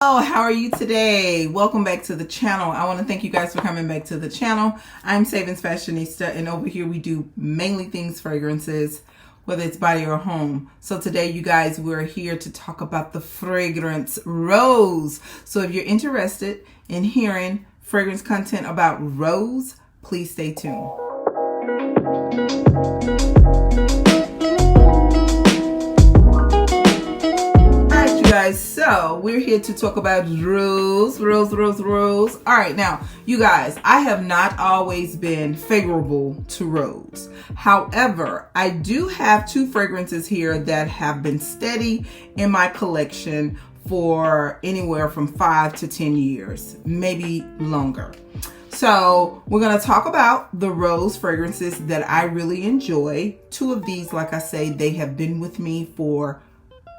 Oh, how are you today? Welcome back to the channel. I want to thank you guys for coming back to the channel. I'm SavingsFashionista, and over here we do mainly things fragrances, whether it's body or home. So today, you guys, we're here to talk about the fragrance rose. So if you're interested in hearing fragrance content about rose, please stay tuned. Guys, so we're here to talk about rose. All right, now you guys, I have not always been favorable to rose. However, I do have two fragrances here that have been steady in my collection for anywhere from 5 to 10 years, maybe longer. So we're going to talk about the rose fragrances that I really enjoy. Two of these, like I say, they have been with me for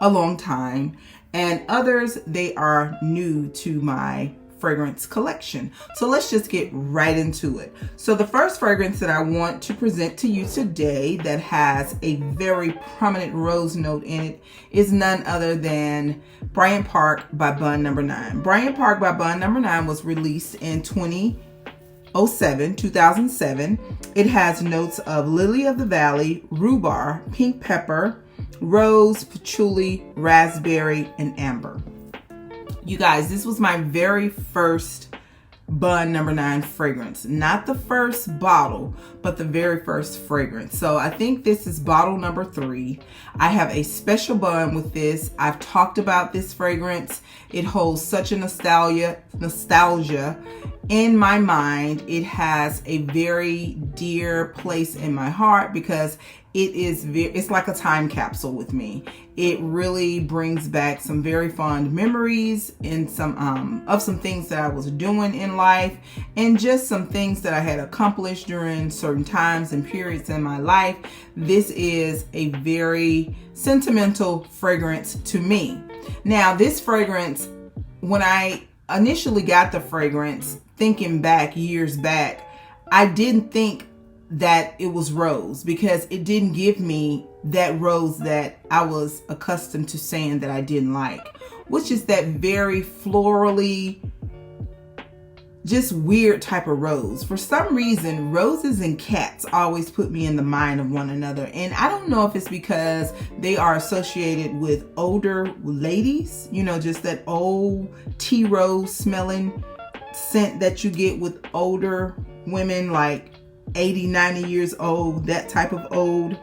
a long time, and others, they are new to my fragrance collection. So let's just get right into it. So the first fragrance that I want to present to you today that has a very prominent rose note in it is none other than Bryant Park by Bun No. 9. Bryant Park by Bun No. 9 was released in 2007. It has notes of lily of the valley, rhubarb, pink pepper, rose, patchouli, raspberry, and amber. You guys, this was my very first Bun No. 9 fragrance. Not the first bottle, but the very first fragrance. So I think this is bottle number 3. I have a special bun with this. I've talked about this fragrance. It holds such a nostalgia in my mind. It has a very dear place in my heart because it's like a time capsule with me. It really brings back some very fond memories and some things that I was doing in life, and just some things that I had accomplished during certain times and periods in my life. This is a very sentimental fragrance to me. Now, this fragrance, when I initially got the fragrance, thinking back years back, I didn't think that it was rose because it didn't give me that rose that I was accustomed to saying that I didn't like, which is that very florally, just weird type of rose. For some reason, roses and cats always put me in the mind of one another. And I don't know if it's because they are associated with older ladies, you know, just that old tea rose smelling scent that you get with older women, like 80, 90 years old, that type of old.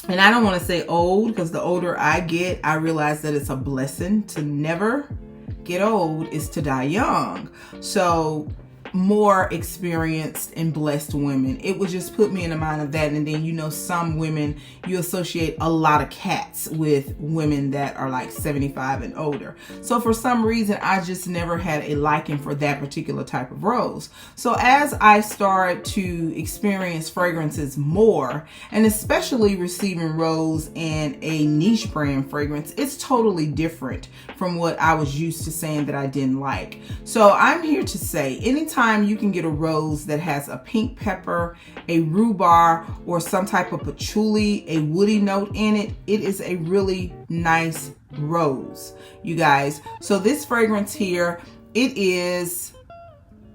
And I don't want to say old because the older I get, I realize that it's a blessing to never get old is to die young. So more experienced and blessed women, it would just put me in the mind of that. And then, you know, some women, you associate a lot of cats with women that are like 75 and older. So for some reason, I just never had a liking for that particular type of rose. So as I started to experience fragrances more, and especially receiving rose in a niche brand fragrance, it's totally different from what I was used to saying that I didn't like. So I'm here to say, anytime you can get a rose that has a pink pepper, a rhubarb, or some type of patchouli, a woody note in it, it is a really nice rose, you guys. So this fragrance here, it is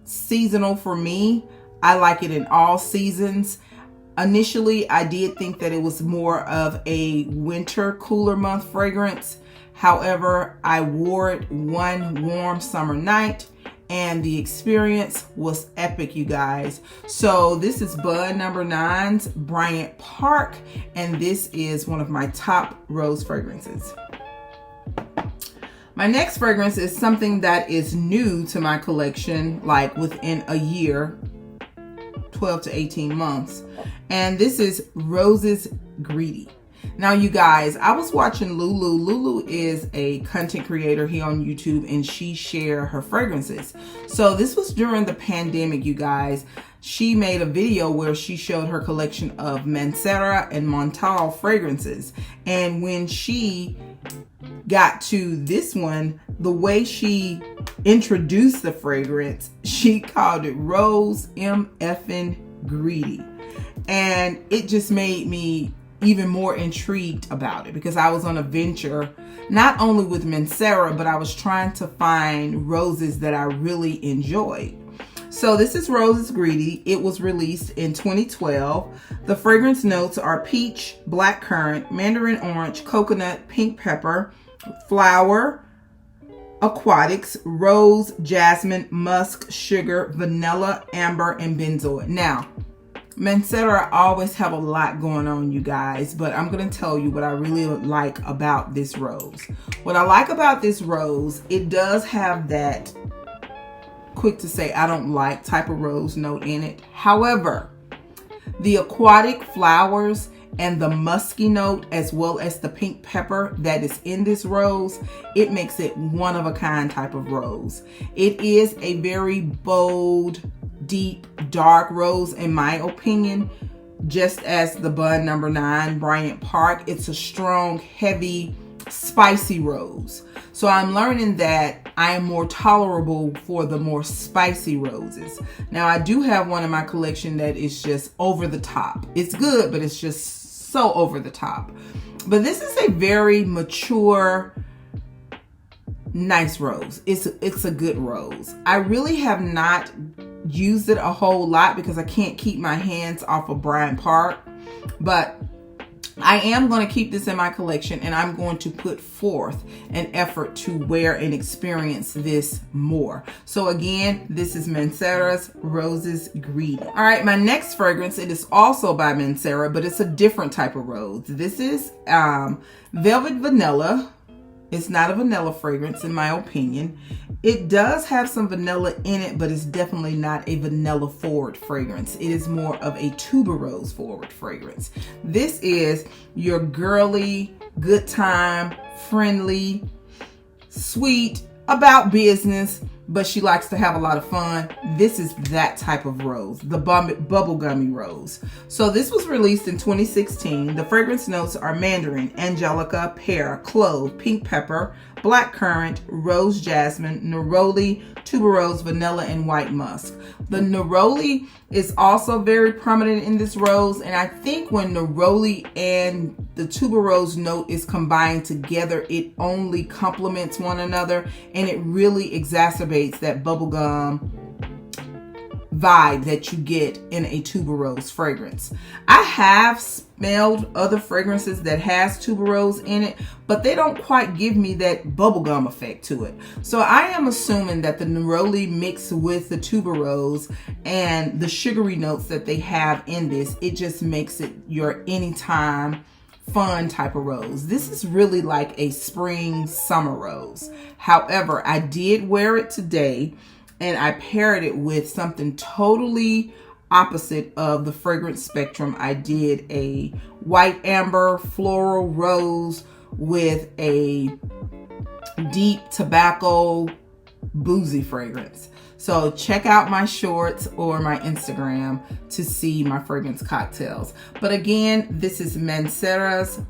seasonal for me. I like it in all seasons. Initially, I did think that it was more of a winter cooler month fragrance. However, I wore it one warm summer night, and the experience was epic, you guys. So this is Bun No. 9's Bryant Park, and this is one of my top rose fragrances. My next fragrance is something that is new to my collection, like within a year, 12 to 18 months. And this is Roses Greedy. Now, you guys, I was watching Lulu. Lulu is a content creator here on YouTube, and she shared her fragrances. So this was during the pandemic, you guys. She made a video where she showed her collection of Mancera and Montal fragrances. And when she got to this one, the way she introduced the fragrance, she called it Rose M effing Greedy. And it just made me even more intrigued about it because I was on a venture, not only with Mancera, but I was trying to find roses that I really enjoyed. So this is Roses Greedy. It was released in 2012. The fragrance notes are peach, blackcurrant, mandarin orange, coconut, pink pepper, flower, aquatics, rose, jasmine, musk, sugar, vanilla, amber, and benzoin. Now, Mancera always have a lot going on, you guys, but I'm going to tell you what I really like about this rose. What I like about this rose, it does have that quick to say I don't like type of rose note in it. However, the aquatic flowers and the musky note as well as the pink pepper that is in this rose, it makes it one of a kind type of rose. It is a very bold, deep, dark rose in my opinion. Just as the Bun number 9 Bryant Park, it's a strong, heavy, spicy rose. So I'm learning that I am more tolerable for the more spicy roses. Now I do have one in my collection that is just over the top. It's good, but it's just so over the top. But this is a very mature, nice rose. It's a good rose. I really have not used it a whole lot because I can't keep my hands off of Bryant Park, but I am going to keep this in my collection and I'm going to put forth an effort to wear and experience this more. So again, this is Mancera's Roses Greedy. All right, my next fragrance, it is also by Mancera, but it's a different type of rose. This is Velvet Vanilla. It's not a vanilla fragrance in my opinion. It does have some vanilla in it, but it's definitely not a vanilla forward fragrance. It is more of a tuberose forward fragrance. This is your girly, good time, friendly, sweet, about business, but she likes to have a lot of fun. This is that type of rose, the bubblegummy rose. So this was released in 2016. The fragrance notes are mandarin, angelica, pear, clove, pink pepper, blackcurrant, rose jasmine, neroli, tuberose, vanilla, and white musk. The neroli is also very prominent in this rose, and I think when neroli and the tuberose note is combined together, it only complements one another, and it really exacerbates that bubblegum vibe that you get in a tuberose fragrance. I have smelled other fragrances that has tuberose in it, but they don't quite give me that bubblegum effect to it. So I am assuming that the neroli mixed with the tuberose and the sugary notes that they have in this, it just makes it your anytime fun type of rose. This is really like a spring summer rose. However, I did wear it today and I paired it with something totally opposite of the fragrance spectrum. I did a white amber floral rose with a deep tobacco boozy fragrance. So check out my shorts or my Instagram to see my fragrance cocktails. But again, this is Mancera's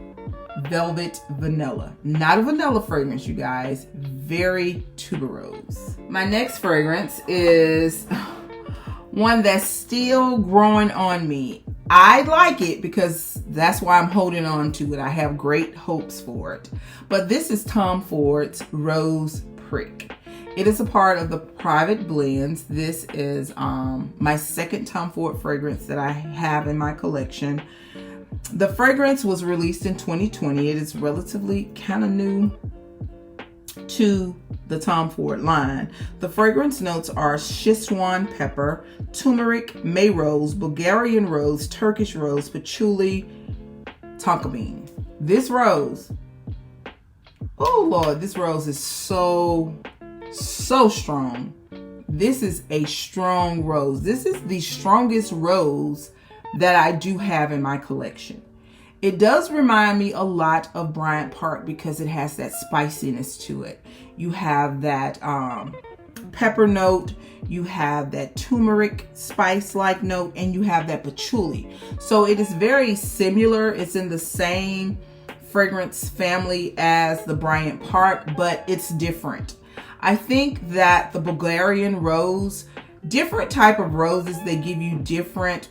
Velvet Vanilla. Not a vanilla fragrance, you guys. Very tuberose. My next fragrance is one that's still growing on me. I like it because that's why I'm holding on to it. I have great hopes for it. But this is Tom Ford's Rose Prick. It is a part of the private blends. This is my second Tom Ford fragrance that I have in my collection. The fragrance was released in 2020. It is relatively kind of new to the Tom Ford line. The fragrance notes are Szechuan pepper, turmeric, May rose, Bulgarian rose, Turkish rose, patchouli, tonka bean. This rose, oh Lord, this rose is so strong. This is a strong rose. This is the strongest rose that I do have in my collection. It does remind me a lot of Bryant Park because it has that spiciness to it. You have that pepper note, you have that turmeric spice-like note, and you have that patchouli. So it is very similar. It's in the same fragrance family as the Bryant Park, but it's different. I think that the Bulgarian rose, different type of roses, they give you different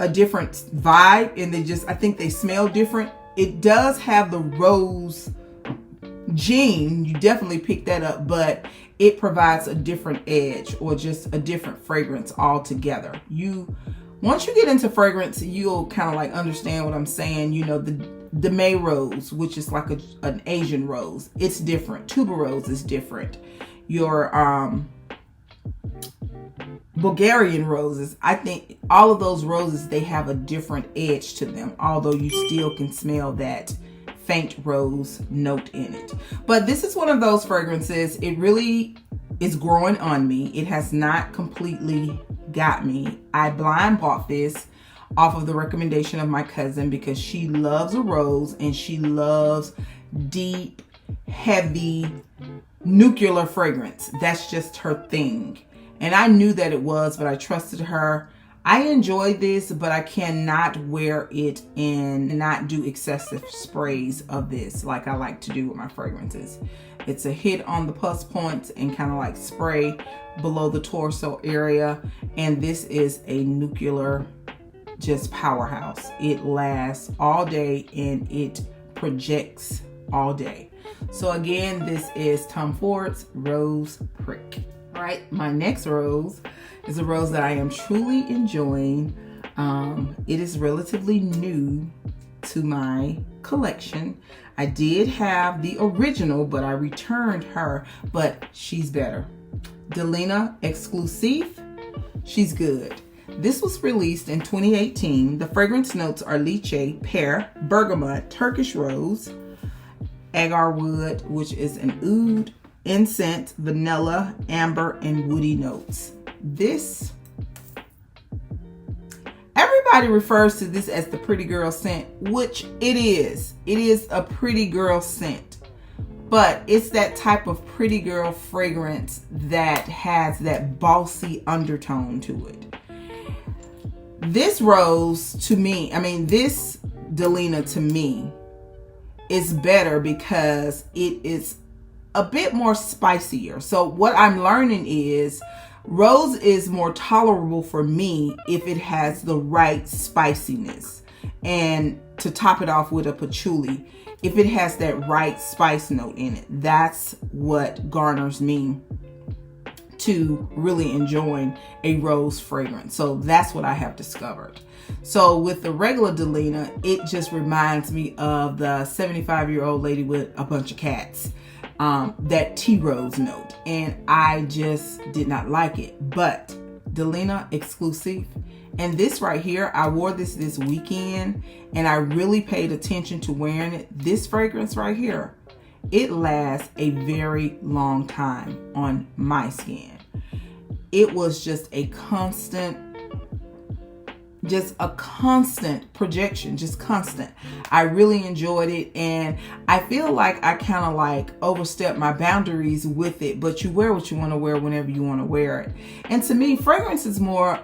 a different vibe, and I think they smell different. It does have the rose gene, you definitely pick that up, but it provides a different edge or just a different fragrance altogether. Once you get into fragrance, you'll kind of like understand what I'm saying. You know, the May rose, which is like an Asian rose, it's different. Tuberose is different. Your Bulgarian roses, I think all of those roses, they have a different edge to them, although you still can smell that faint rose note in it. But this is one of those fragrances, it really is growing on me. It has not completely got me. I blind bought this off of the recommendation of my cousin because she loves a rose and she loves deep, heavy, nuclear fragrance. That's just her thing. And I knew that it was, but I trusted her. I enjoy this, but I cannot wear it and not do excessive sprays of this like I like to do with my fragrances. It's a hit on the plus points and kind of like spray below the torso area. And this is a nuclear just powerhouse. It lasts all day and it projects all day. So again, this is Tom Ford's Rose Prick. All right, my next rose is a rose that I am truly enjoying. It is relatively new to my collection. I did have the original, but I returned her, but she's better. Delina Exclusif, she's good. This was released in 2018. The fragrance notes are lychee, pear, bergamot, Turkish rose, agar wood, which is an oud, incense, vanilla, amber, and woody notes. This, everybody refers to this as the pretty girl scent, which it is. It is a pretty girl scent, but it's that type of pretty girl fragrance that has that bossy undertone to it. This rose to me, this Delina to me is better because it is a bit more spicier. So what I'm learning is rose is more tolerable for me if it has the right spiciness. And to top it off with a patchouli, if it has that right spice note in it, that's what garners me to really enjoying a rose fragrance. So that's what I have discovered. So with the regular Delina, it just reminds me of the 75-year-old lady with a bunch of cats. That tea rose note, and I just did not like it. But Delina Exclusif, and this right here, I wore this weekend and I really paid attention to wearing it. This fragrance right here, it lasts a very long time on my skin. It was just a constant projection, just constant. I really enjoyed it, and I feel like I kind of like overstepped my boundaries with it, but you wear what you want to wear whenever you want to wear it. And to me, fragrance is more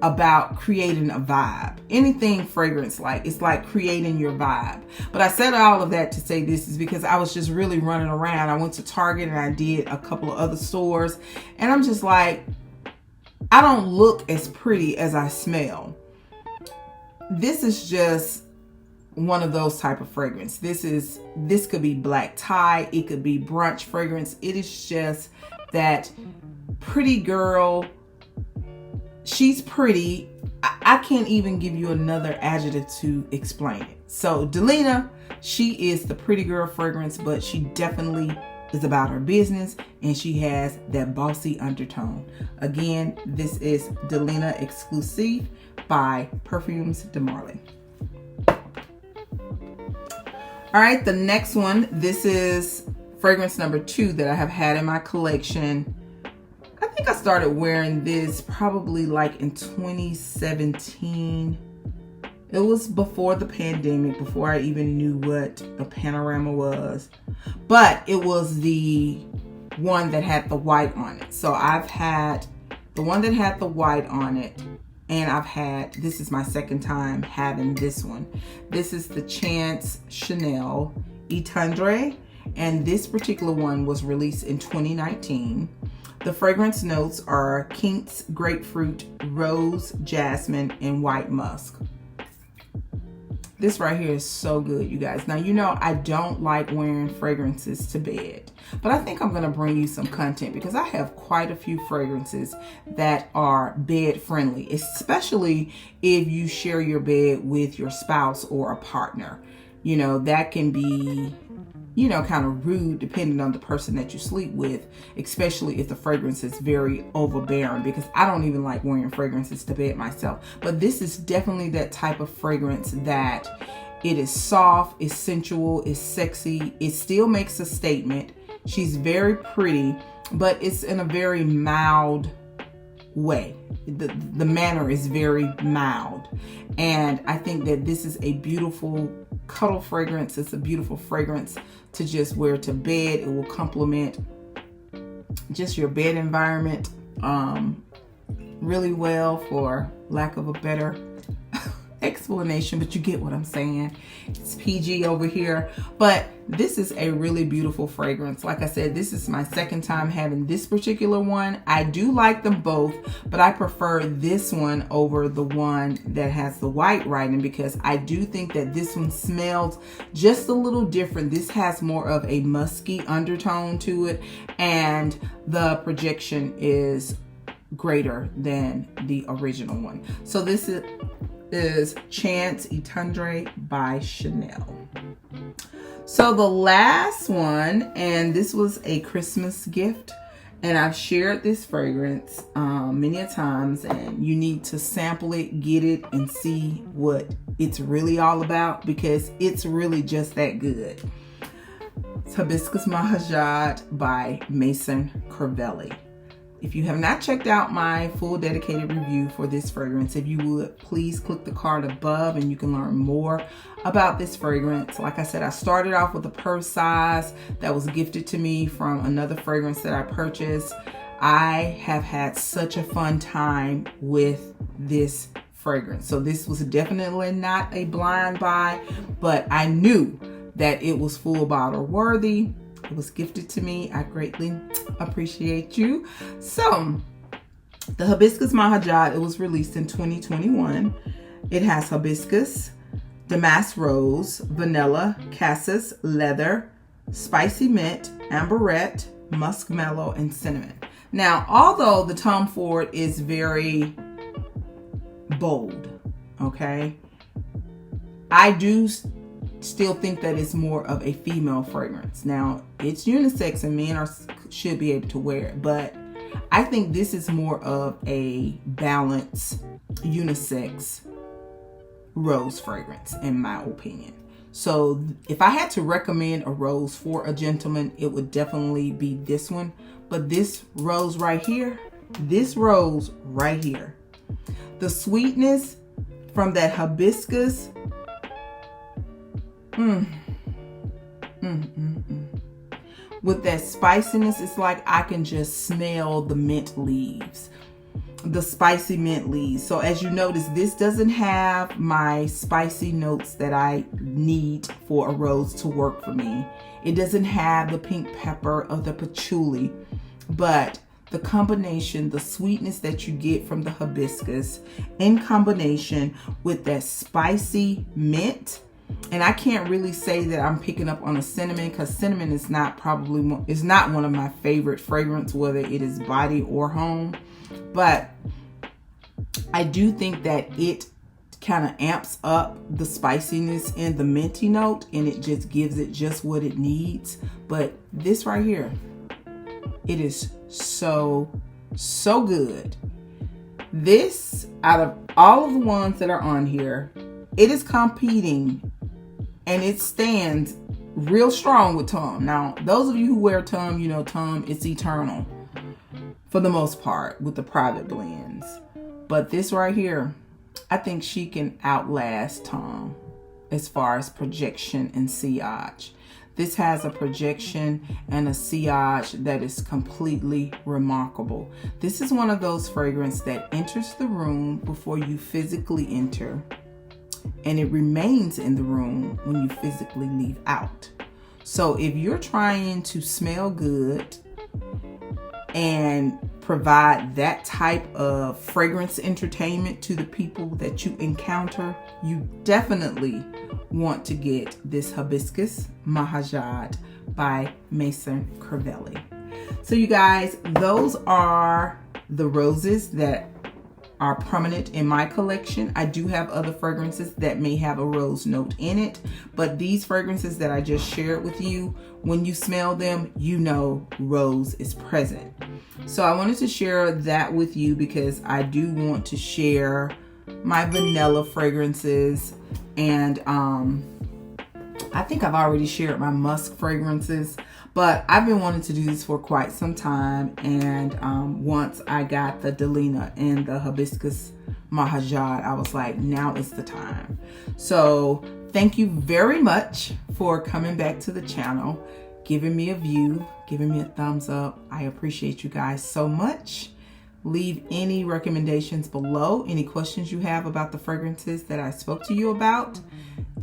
about creating a vibe. Anything fragrance like, it's like creating your vibe. But I said all of that to say this is because I was just really running around. I went to Target and I did a couple of other stores, and I'm just like, I don't look as pretty as I smell. This is just one of those type of fragrance. This could be black tie, it could be brunch fragrance. It is just that pretty girl. She's pretty. I can't even give you another adjective to explain it. So Delina, she is the pretty girl fragrance, but she definitely is about her business and she has that bossy undertone. Again, this is Delina Exclusif by Parfums de Marly. All right, the next one, this is fragrance number 2 that I have had in my collection. I think I started wearing this probably like in 2017. It was before the pandemic, before I even knew what a panorama was. But it was the one that had the white on it. So I've had the one that had the white on it, and I've had, this is my second time having this one. This is the Chance Chanel Tendre, and this particular one was released in 2019. The fragrance notes are quince, grapefruit, rose, jasmine, and white musk. This right here is so good, you guys. Now, you know I don't like wearing fragrances to bed, but I think I'm going to bring you some content because I have quite a few fragrances that are bed friendly, especially if you share your bed with your spouse or a partner. You know, that can be, you know, kind of rude depending on the person that you sleep with, especially if the fragrance is very overbearing, because I don't even like wearing fragrances to bed myself. But this is definitely that type of fragrance that it is soft, it's sensual, it's sexy, it still makes a statement. She's very pretty, but it's in a very mild way. The manner is very mild. And I think that this is a beautiful cuddle fragrance. It's a beautiful fragrance to just wear to bed. It will complement just your bed environment really well, for lack of a better explanation, but you get what I'm saying. It's PG over here, but this is a really beautiful fragrance. Like I said, this is my second time having this particular one. I do like them both, but I prefer this one over the one that has the white writing, because I do think that this one smells just a little different. This has more of a musky undertone to it, and the projection is greater than the original one. So this is Chance et Tendre by Chanel. So the last one, and this was a Christmas gift, and I've shared this fragrance many a times, and you need to sample it, get it, and see what it's really all about, because it's really just that good. It's Hibiscus Mahajad by Maison Crivelli. If you have not checked out my full dedicated review for this fragrance, if you would, please click the card above and you can learn more about this fragrance. Like I said, I started off with a purse size that was gifted to me from another fragrance that I purchased. I have had such a fun time with this fragrance. So this was definitely not a blind buy, but I knew that it was full bottle worthy. It was gifted to me. I greatly appreciate you. So, the Hibiscus Mahajad, it was released in 2021. It has hibiscus, damask rose, vanilla, cassis, leather, spicy mint, amberette, muskmellow, and cinnamon. Now, although the Tom Ford is very bold, okay, I do still think that it's more of a female fragrance. Now, it's unisex and men should be able to wear it, but I think this is more of a balanced unisex rose fragrance in my opinion. So if I had to recommend a rose for a gentleman, it would definitely be this one. But this rose right here, the sweetness from that hibiscus, with that spiciness, it's like I can just smell the mint leaves, the spicy mint leaves. So as you notice, this doesn't have my spicy notes that I need for a rose to work for me. It doesn't have the pink pepper or the patchouli, but the combination, the sweetness that you get from the hibiscus in combination with that spicy mint. And I can't really say that I'm picking up on a cinnamon, because cinnamon is not one of my favorite fragrance, whether it is body or home. But I do think that it kind of amps up the spiciness and the minty note, and it just gives it just what it needs. But this right here, it is so good. This, out of all of the ones that are on here, it is competing, and it stands real strong with Tom. Now, those of you who wear Tom, you know Tom, it's eternal for the most part with the private blends. But this right here, I think she can outlast Tom as far as projection and sillage. This has a projection and a sillage that is completely remarkable. This is one of those fragrances that enters the room before you physically enter, and it remains in the room when you physically leave out. So if you're trying to smell good and provide that type of fragrance entertainment to the people that you encounter, you definitely want to get this Hibiscus Mahajad by Maison Crivelli. So you guys, those are the roses that are prominent in my collection. I do have other fragrances that may have a rose note in it, but these fragrances that I just shared with you, when you smell them, you know rose is present. So I wanted to share that with you because I do want to share my vanilla fragrances, and I think I've already shared my musk fragrances, but I've been wanting to do this for quite some time, and once I got the Delina and the Hibiscus Mahajad, I was like, now is the time. So thank you very much for coming back to the channel, giving me a view, giving me a thumbs up. I appreciate you guys so much. Leave any recommendations below, any questions you have about the fragrances that I spoke to you about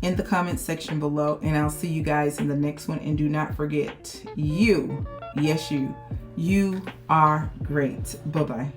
in the comment section below, and I'll see you guys in the next one. And do not forget, you, yes you are great. Bye-bye.